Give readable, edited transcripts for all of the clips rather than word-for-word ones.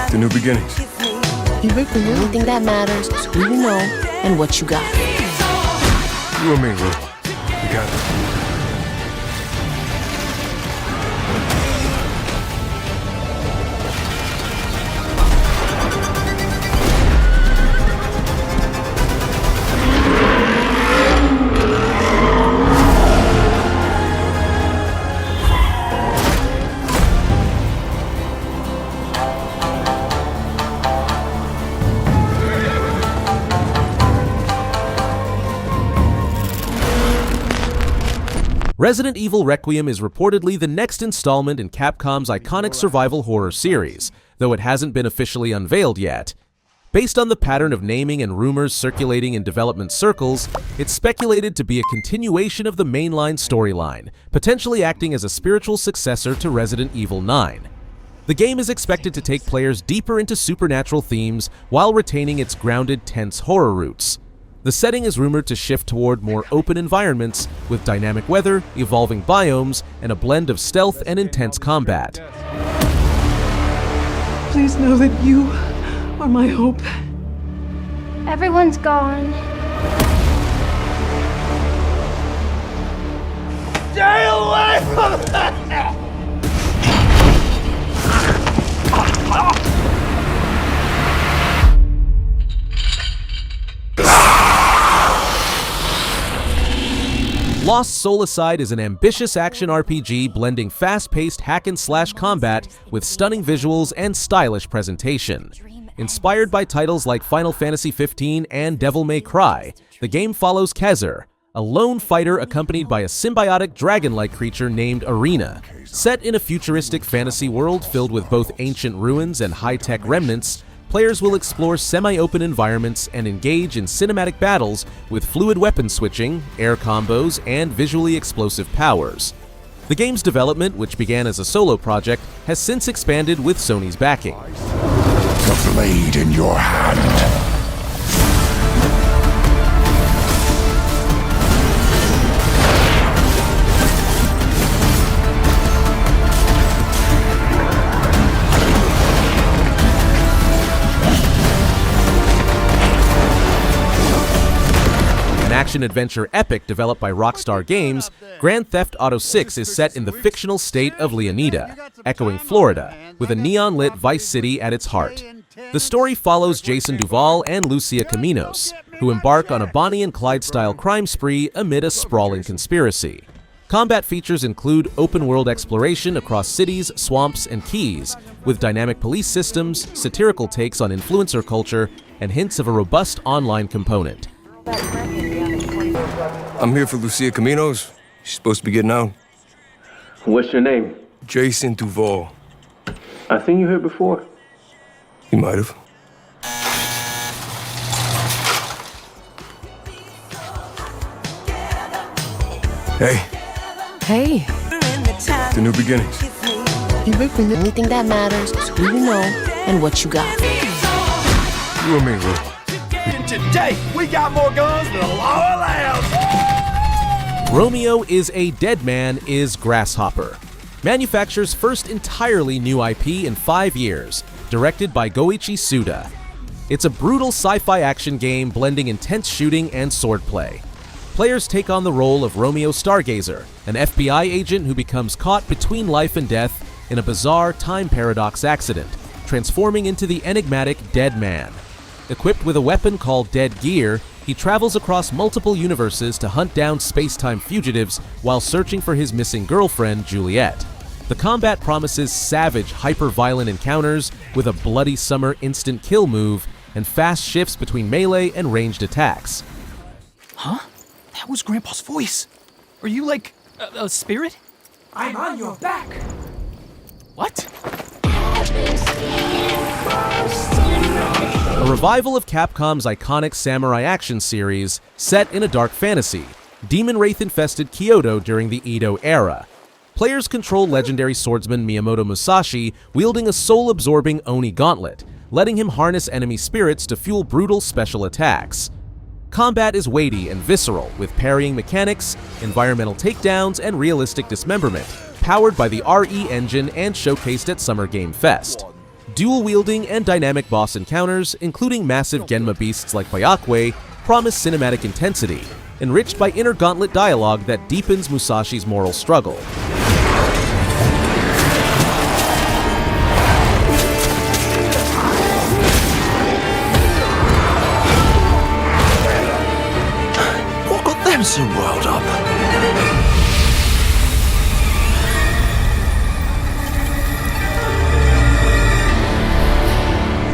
The new beginnings. The Requiem. The only thing that matters is who you know and what you got. You and me, Lou. We got it. Resident Evil Requiem is reportedly the next installment in Capcom's iconic survival horror series, though it hasn't been officially unveiled yet. Based on the pattern of naming and rumors circulating in development circles, it's speculated to be a continuation of the mainline storyline, potentially acting as a spiritual successor to Resident Evil 9. The game is expected to take players deeper into supernatural themes while retaining its grounded, tense horror roots. The setting is rumored to shift toward more open environments with dynamic weather, evolving biomes, and a blend of stealth and intense combat. Please know that you are my hope. Everyone's gone. Stay away from that! Lost Soul-Aside is an ambitious action RPG blending fast-paced hack-and-slash combat with stunning visuals and stylish presentation. Inspired by titles like Final Fantasy XV and Devil May Cry, the game follows Kezer, a lone fighter accompanied by a symbiotic dragon-like creature named Arena. Set in a futuristic fantasy world filled with both ancient ruins and high-tech remnants, players will explore semi-open environments and engage in cinematic battles with fluid weapon switching, air combos, and visually explosive powers. The game's development, which began as a solo project, has since expanded with Sony's backing. The blade in your hand. Action-adventure epic developed by Rockstar Games, Grand Theft Auto VI is set in the fictional state of Leonida, echoing Florida, with a neon-lit Vice City at its heart. The story follows Jason Duval and Lucia Caminos, who embark on a Bonnie and Clyde-style crime spree amid a sprawling conspiracy. Combat features include open-world exploration across cities, swamps, and keys, with dynamic police systems, satirical takes on influencer culture, and hints of a robust online component. I'm here for Lucia Caminos. She's supposed to be getting out. What's your name? Jason Duval. I seen you here before. You might have. Hey. Hey. The new beginnings. The Requiem. The only thing that matters is who you know and what you got. You and me, Lou. Today, we got more guns than a law allows. Romeo is a Dead Man is Grasshopper. Manufactures first entirely new IP in 5 years, directed by Goichi Suda. It's a brutal sci-fi action game blending intense shooting and swordplay. Players take on the role of Romeo Stargazer, an FBI agent who becomes caught between life and death in a bizarre time paradox accident, transforming into the enigmatic Dead Man. Equipped with a weapon called Dead Gear, he travels across multiple universes to hunt down space-time fugitives while searching for his missing girlfriend, Juliet. The combat promises savage, hyper-violent encounters with a bloody summer instant kill move and fast shifts between melee and ranged attacks. Huh? That was Grandpa's voice. Are you like a spirit? I'm on your back. What? A revival of Capcom's iconic samurai action series set in a dark fantasy, demon wraith-infested Kyoto during the Edo era. Players control legendary swordsman Miyamoto Musashi wielding a soul-absorbing Oni gauntlet, letting him harness enemy spirits to fuel brutal special attacks. Combat is weighty and visceral, with parrying mechanics, environmental takedowns, and realistic dismemberment, powered by the RE engine and showcased at Summer Game Fest. Dual-wielding and dynamic boss encounters, including massive Genma beasts like Byakuya, promise cinematic intensity, enriched by inner gauntlet dialogue that deepens Musashi's moral struggle. What got them so riled up?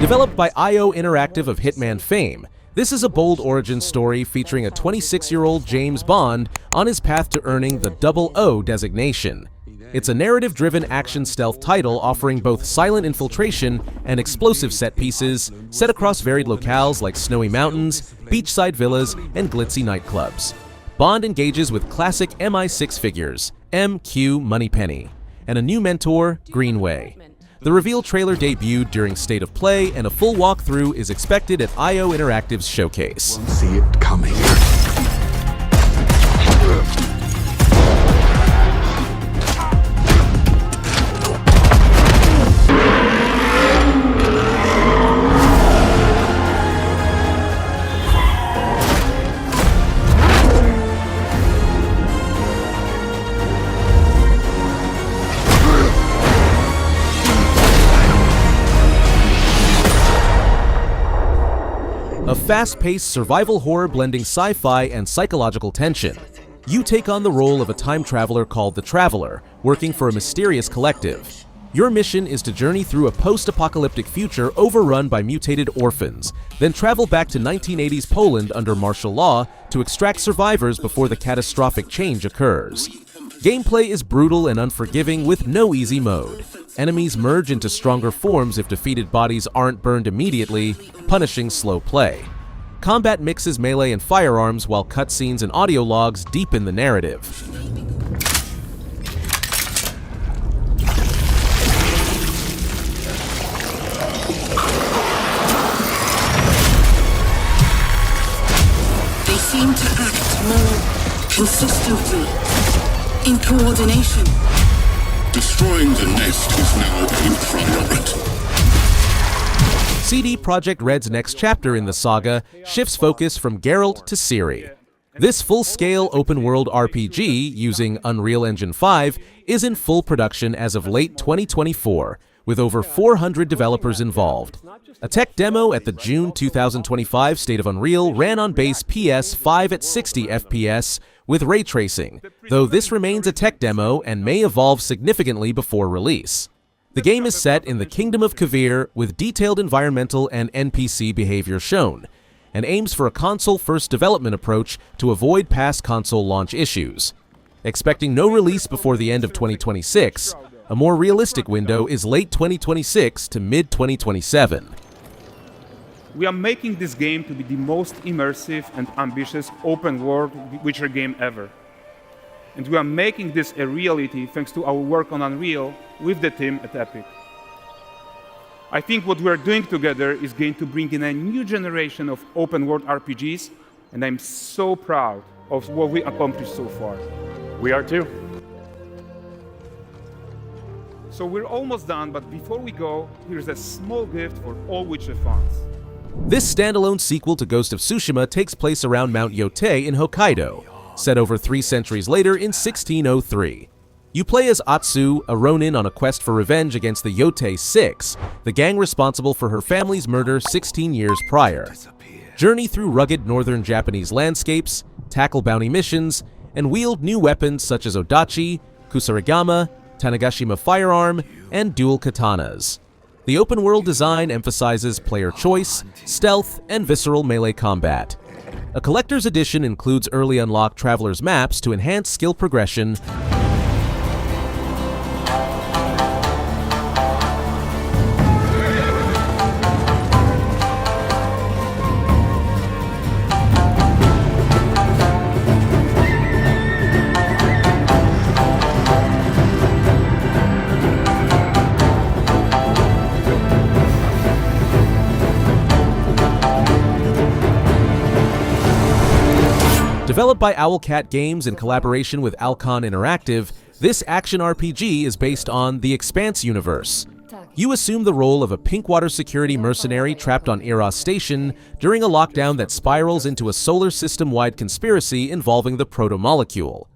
Developed by IO Interactive of Hitman fame, this is a bold origin story featuring a 26-year-old James Bond on his path to earning the 00 designation. It's a narrative-driven action stealth title offering both silent infiltration and explosive set pieces set across varied locales like snowy mountains, beachside villas, and glitzy nightclubs. Bond engages with classic MI6 figures, MQ Moneypenny, and a new mentor, Greenway. The reveal trailer debuted during State of Play, and a full walkthrough is expected at IO Interactive's showcase. See it coming. A fast-paced survival horror blending sci-fi and psychological tension. You take on the role of a time traveler called the Traveler, working for a mysterious collective. Your mission is to journey through a post-apocalyptic future overrun by mutated orphans, then travel back to 1980s Poland under martial law to extract survivors before the catastrophic change occurs. Gameplay is brutal and unforgiving with no easy mode. Enemies merge into stronger forms if defeated bodies aren't burned immediately, punishing slow play. Combat mixes melee and firearms, while cutscenes and audio logs deepen the narrative. They seem to act more consistently, in coordination. Destroying the nest is now a priority. CD Projekt Red's next chapter in the saga shifts focus from Geralt to Ciri. This full-scale open-world RPG using Unreal Engine 5 is in full production as of late 2024, with over 400 developers involved. A tech demo at the June 2025 State of Unreal ran on base PS5 at 60 FPS with ray tracing, though this remains a tech demo and may evolve significantly before release. The game is set in the Kingdom of Kavir with detailed environmental and NPC behavior shown, and aims for a console-first development approach to avoid past console launch issues. Expecting no release before the end of 2026, a more realistic window is late 2026 to mid-2027. We are making this game to be the most immersive and ambitious open-world Witcher game ever. And we are making this a reality thanks to our work on Unreal with the team at Epic. I think what we are doing together is going to bring in a new generation of open-world RPGs, and I'm so proud of what we accomplished so far. We are too. So we're almost done, but before we go, here's a small gift for all Witcher fans. This standalone sequel to Ghost of Tsushima takes place around Mount Yōtei in Hokkaido, set over 3 centuries later in 1603. You play as Atsu, a ronin on a quest for revenge against the Yōtei Six, the gang responsible for her family's murder 16 years prior. Journey through rugged northern Japanese landscapes, tackle bounty missions, and wield new weapons such as Odachi, Kusarigama, Tanegashima firearm, and dual katanas. The open-world design emphasizes player choice, stealth, and visceral melee combat. A collector's edition includes early unlocked traveler's maps to enhance skill progression, Developed by Owlcat Games in collaboration with Alcon Interactive, this action RPG is based on the Expanse universe. You assume the role of a Pinkwater security mercenary trapped on Eros Station during a lockdown that spirals into a solar system-wide conspiracy involving the proto-molecule.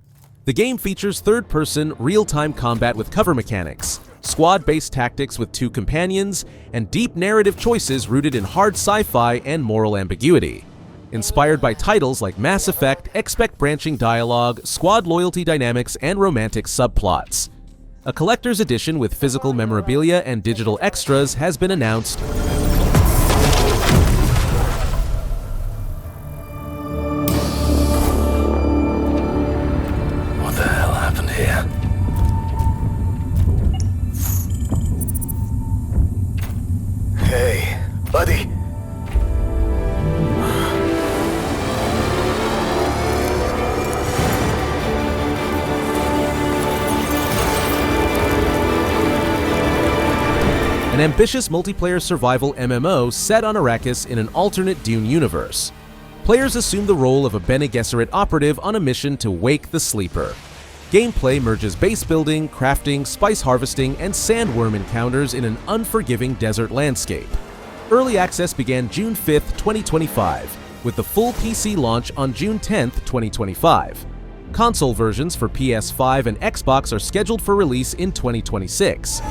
The game features third-person, real-time combat with cover mechanics, squad-based tactics with 2 companions, and deep narrative choices rooted in hard sci-fi and moral ambiguity. Inspired by titles like Mass Effect, expect branching dialogue, squad loyalty dynamics, and romantic subplots. A collector's edition with physical memorabilia and digital extras has been announced. What the hell happened here? Hey, buddy. An ambitious multiplayer survival MMO set on Arrakis in an alternate Dune universe. Players assume the role of a Bene Gesserit operative on a mission to wake the sleeper. Gameplay merges base building, crafting, spice harvesting, and sandworm encounters in an unforgiving desert landscape. Early access began June 5th, 2025, with the full PC launch on June 10th, 2025. Console versions for PS5 and Xbox are scheduled for release in 2026.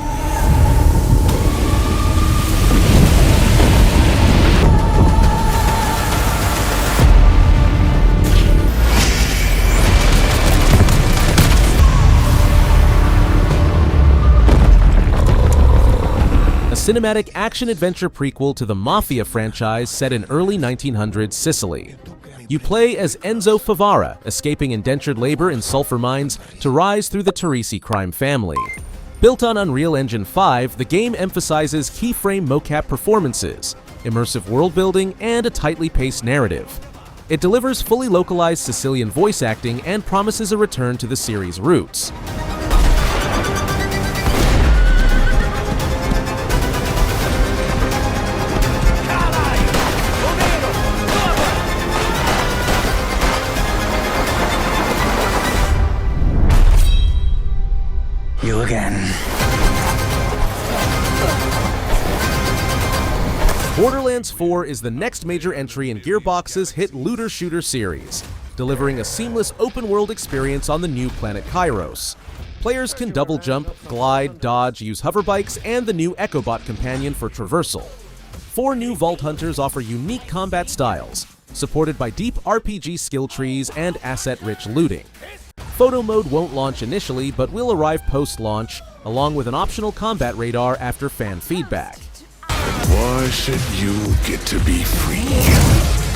Cinematic action-adventure prequel to the Mafia franchise set in early 1900s Sicily. You play as Enzo Favara, escaping indentured labor in sulfur mines to rise through the Teresi crime family. Built on Unreal Engine 5, the game emphasizes keyframe mocap performances, immersive world-building, and a tightly paced narrative. It delivers fully localized Sicilian voice acting and promises a return to the series' roots. You again. Borderlands 4 is the next major entry in Gearbox's hit looter-shooter series, delivering a seamless open-world experience on the new planet Kairos. Players can double jump, glide, dodge, use hoverbikes, and the new Echobot companion for traversal. 4 new Vault Hunters offer unique combat styles, supported by deep RPG skill trees and asset-rich looting. Photo mode won't launch initially, but will arrive post-launch, along with an optional combat radar after fan feedback. Why should you get to be free?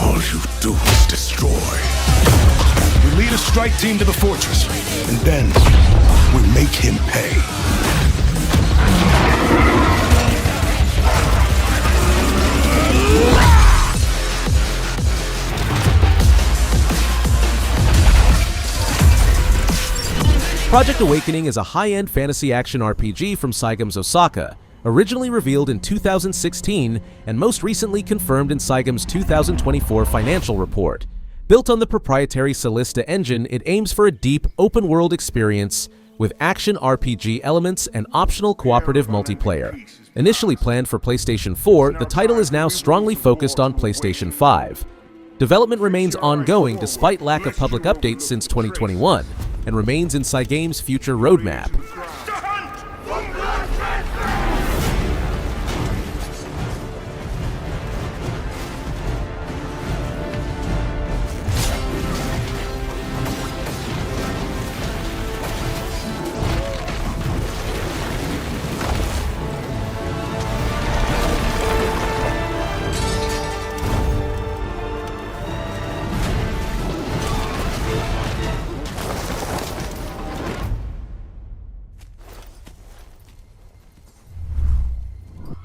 All you do is destroy. We lead a strike team to the fortress, and then we make him pay. Project Awakening is a high-end fantasy action RPG from Cygam's Osaka, originally revealed in 2016 and most recently confirmed in Cygam's 2024 financial report. Built on the proprietary Solista engine, it aims for a deep, open-world experience with action RPG elements and optional cooperative multiplayer. Initially planned for PlayStation 4, the title is now strongly focused on PlayStation 5. Development remains ongoing despite lack of public updates since 2021, and remains in Cygame's future roadmap.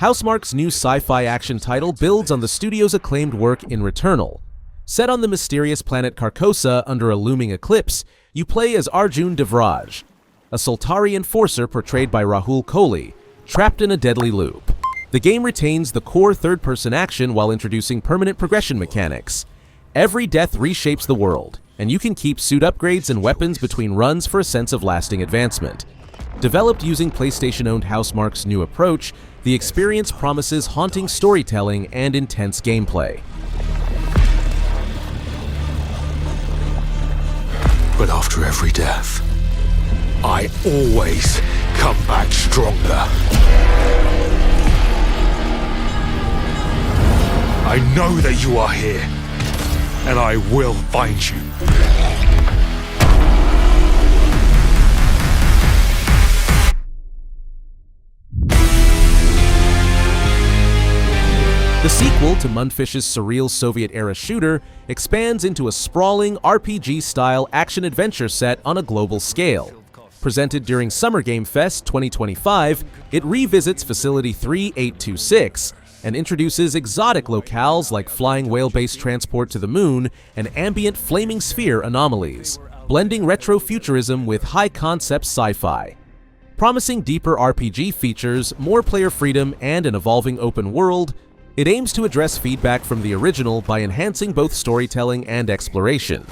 Housemarque's new sci-fi action title builds on the studio's acclaimed work in Returnal. Set on the mysterious planet Carcosa under a looming eclipse, you play as Arjun Devraj, a Soltari enforcer portrayed by Rahul Kohli, trapped in a deadly loop. The game retains the core third-person action while introducing permanent progression mechanics. Every death reshapes the world, and you can keep suit upgrades and weapons between runs for a sense of lasting advancement. Developed using PlayStation-owned Housemarque's new approach, the experience promises haunting storytelling and intense gameplay. But after every death, I always come back stronger. I know that you are here, and I will find you. The sequel to Mundfish's surreal Soviet-era shooter expands into a sprawling RPG-style action-adventure set on a global scale. Presented during Summer Game Fest 2025, it revisits Facility 3826 and introduces exotic locales like flying whale-based transport to the moon and ambient flaming sphere anomalies, blending retro-futurism with high-concept sci-fi. Promising deeper RPG features, more player freedom, and an evolving open world, it aims to address feedback from the original by enhancing both storytelling and exploration.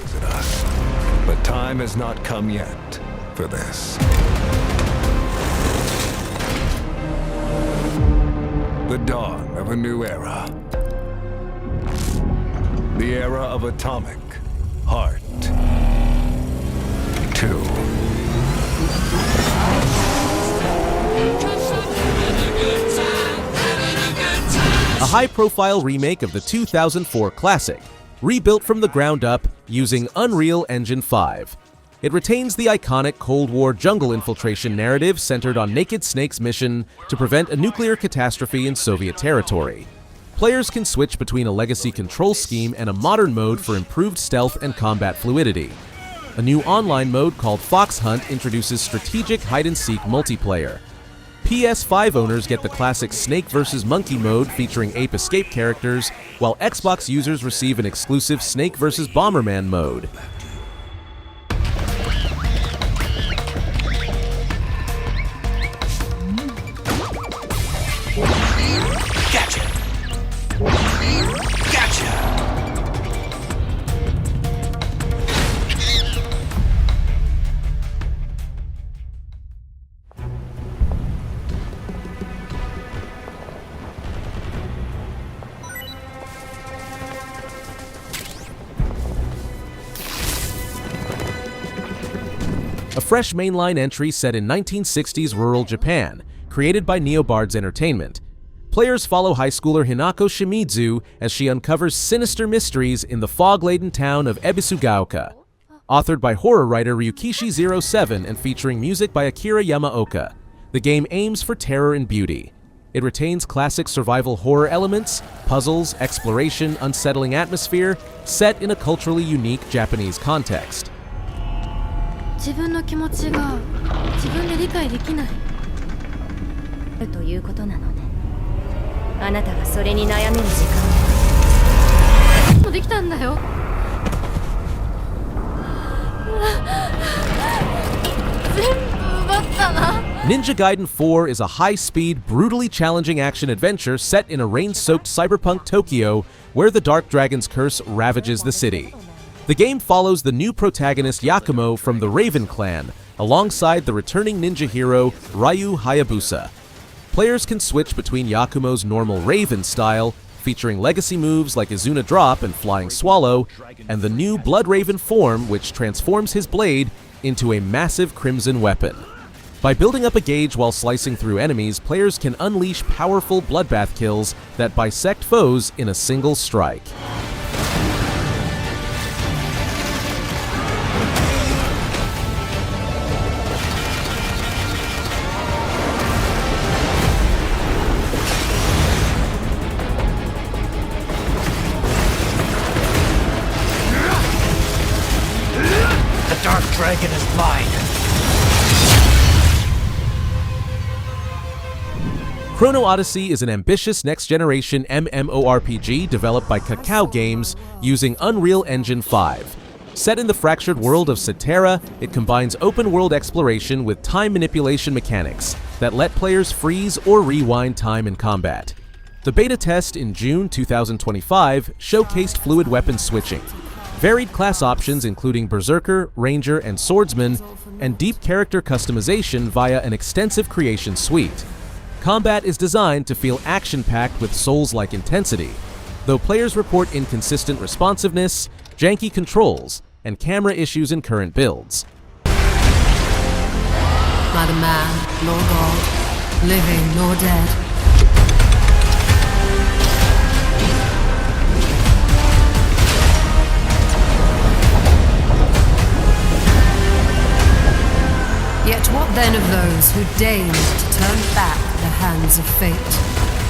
But time has not come yet for this. The dawn of a new era. The era of Atomic Heart 2. A high-profile remake of the 2004 classic, rebuilt from the ground up using Unreal Engine 5. It retains the iconic Cold War jungle infiltration narrative centered on Naked Snake's mission to prevent a nuclear catastrophe in Soviet territory. Players can switch between a legacy control scheme and a modern mode for improved stealth and combat fluidity. A new online mode called Fox Hunt introduces strategic hide-and-seek multiplayer. PS5 owners get the classic Snake vs. Monkey mode featuring ape escape characters, while Xbox users receive an exclusive Snake vs. Bomberman mode. Gotcha! Gotcha! A fresh mainline entry set in 1960s rural Japan, created by Neobards Entertainment. Players follow high schooler Hinako Shimizu as she uncovers sinister mysteries in the fog-laden town of Ebisugaoka. Authored by horror writer Ryukishi07 and featuring music by Akira Yamaoka, the game aims for terror and beauty. It retains classic survival horror elements, puzzles, exploration, unsettling atmosphere, set in a culturally unique Japanese context. 自分の気持ちが自分で理解できないということなのね。あなたがそれに悩める時間もできたんだよ。全部奪ったな。Ninja Gaiden 4 is a high-speed, brutally challenging action-adventure set in a rain-soaked cyberpunk Tokyo where the Dark Dragon's curse ravages the city. The game follows the new protagonist Yakumo from the Raven clan, alongside the returning ninja hero Ryu Hayabusa. Players can switch between Yakumo's normal Raven style, featuring legacy moves like Izuna Drop and Flying Swallow, and the new Blood Raven form which transforms his blade into a massive crimson weapon. By building up a gauge while slicing through enemies, players can unleash powerful bloodbath kills that bisect foes in a single strike. Dragon is mine. Chrono Odyssey is an ambitious next-generation MMORPG developed by Kakao Games using Unreal Engine 5. Set in the fractured world of Cetera, it combines open-world exploration with time manipulation mechanics that let players freeze or rewind time in combat. The beta test in June 2025 showcased fluid weapon switching, varied class options including Berserker, Ranger, and Swordsman, and deep character customization via an extensive creation suite. Combat is designed to feel action-packed with Souls-like intensity, though players report inconsistent responsiveness, janky controls, and camera issues in current builds. Neither man nor god, living nor dead. Yet what then of those who deigned to turn back the hands of fate?